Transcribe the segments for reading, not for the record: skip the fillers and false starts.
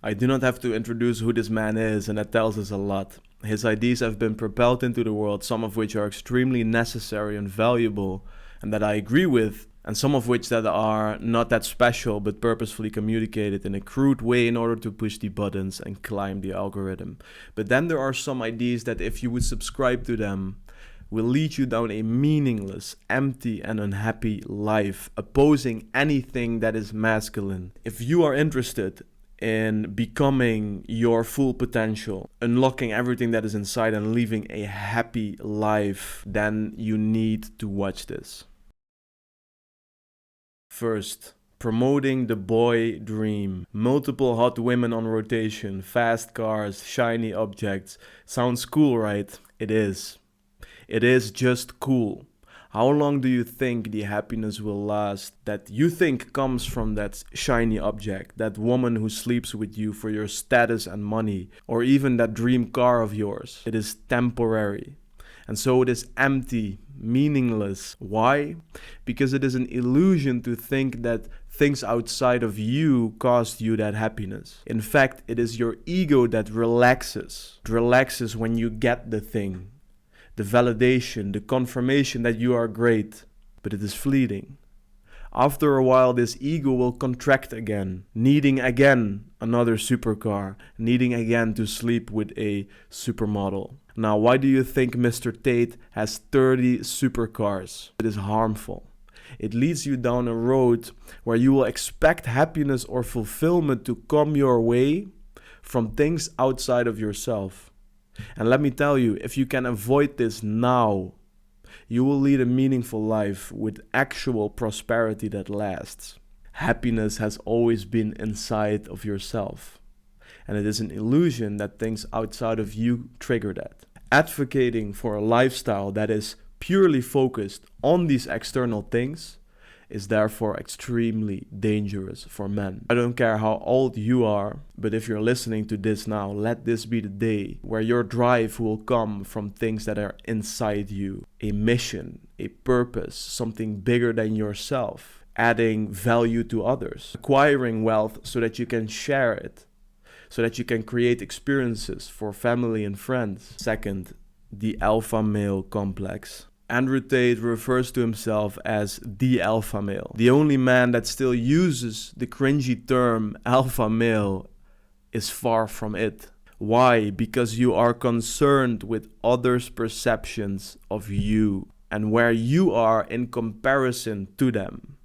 I do not have to introduce who this man is, and that tells us a lot. His ideas have been propelled into the world, some of which are extremely necessary and valuable, and that I agree with, and some of which that are not that special but purposefully communicated in a crude way in order to push the buttons and climb the algorithm. But then there are some ideas that if you would subscribe to them, will lead you down a meaningless, empty, and unhappy life, opposing anything that is masculine. If you are interested in becoming your full potential, unlocking everything that is inside and living a happy life, then you need to watch this. First, promoting the boy dream. Multiple hot women on rotation, fast cars, shiny objects. Sounds cool, right? It is. It is just cool. How long do you think the happiness will last that you think comes from that shiny object, that woman who sleeps with you for your status and money, or even that dream car of yours? It is temporary. And so it is empty, meaningless. Why? Because it is an illusion to think that things outside of you caused you that happiness. In fact, it is your ego that relaxes. It relaxes when you get the thing. The validation, the confirmation that you are great, but it is fleeting. After a while, this ego will contract again, needing again another supercar, needing again to sleep with a supermodel. Now, why do you think Mr. Tate has 30 supercars? It is harmful. It leads you down a road where you will expect happiness or fulfillment to come your way from things outside of yourself. And let me tell you, if you can avoid this now, you will lead a meaningful life with actual prosperity that lasts. Happiness has always been inside of yourself. And it is an illusion that things outside of you trigger that. Advocating for a lifestyle that is purely focused on these external things is therefore extremely dangerous for men. I don't care how old you are, but if you're listening to this now, let this be the day where your drive will come from things that are inside you. A mission, a purpose, something bigger than yourself, adding value to others, acquiring wealth so that you can share it, so that you can create experiences for family and friends. Second, the alpha male complex. Andrew Tate refers to himself as the alpha male. The only man that still uses the cringy term alpha male is far from it. Why? Because you are concerned with others' perceptions of you and where you are in comparison to them.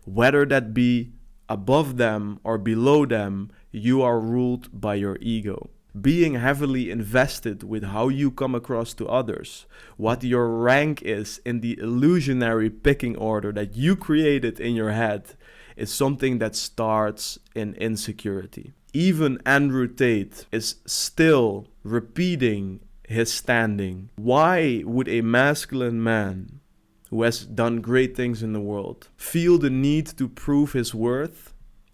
Whether that be above them or below them, you are ruled by your ego. Being heavily invested with how you come across to others, what your rank is in the illusionary picking order that you created in your head, is something that starts in insecurity. Even Andrew Tate is still repeating his standing. Why would a masculine man who has done great things in the world feel the need to prove his worth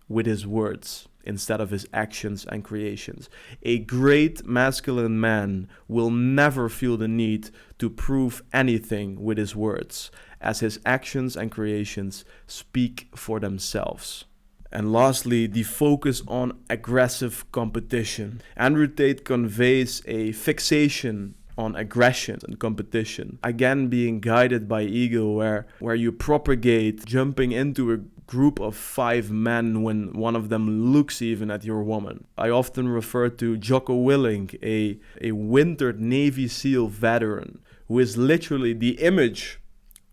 with his words instead of his actions and creations? A great masculine man will never feel the need to prove anything with his words, as his actions and creations speak for themselves. And lastly, the focus on aggressive competition. Andrew Tate conveys a fixation on aggression and competition, again being guided by ego, where you propagate jumping into a group of 5 men when one of them looks even at your woman. I often refer to Jocko Willink, a wintered Navy SEAL veteran, who is literally the image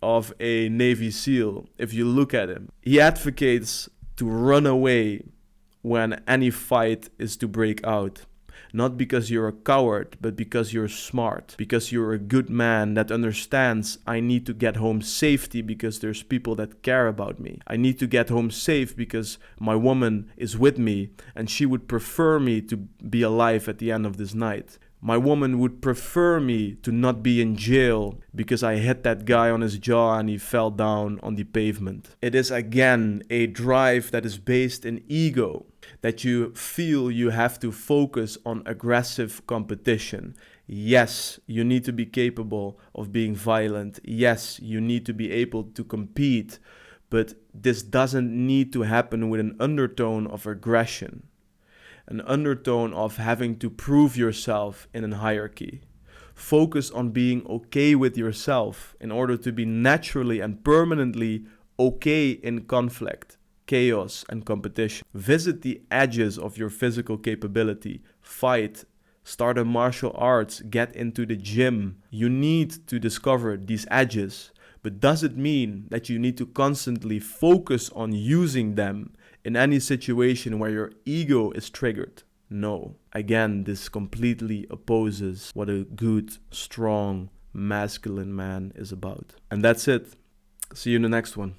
of a Navy SEAL if you look at him. He advocates to run away when any fight is to break out. Not because you're a coward, but because you're smart. Because you're a good man that understands I need to get home safely because there's people that care about me. I need to get home safe because my woman is with me and she would prefer me to be alive at the end of this night. My woman would prefer me to not be in jail because I hit that guy on his jaw and he fell down on the pavement. It is again a drive that is based in ego, that you feel you have to focus on aggressive competition. Yes, you need to be capable of being violent. Yes, you need to be able to compete, but this doesn't need to happen with an undertone of aggression. an undertone of having to prove yourself in a hierarchy. Focus on being okay with yourself in order to be naturally and permanently okay in conflict, chaos, and competition. Visit the edges of your physical capability. Fight. Start a martial arts. Get into the gym. You need to discover these edges. But does it mean that you need to constantly focus on using them in any situation where your ego is triggered? No. Again, this completely opposes what a good, strong, masculine man is about. And that's it. See you in the next one.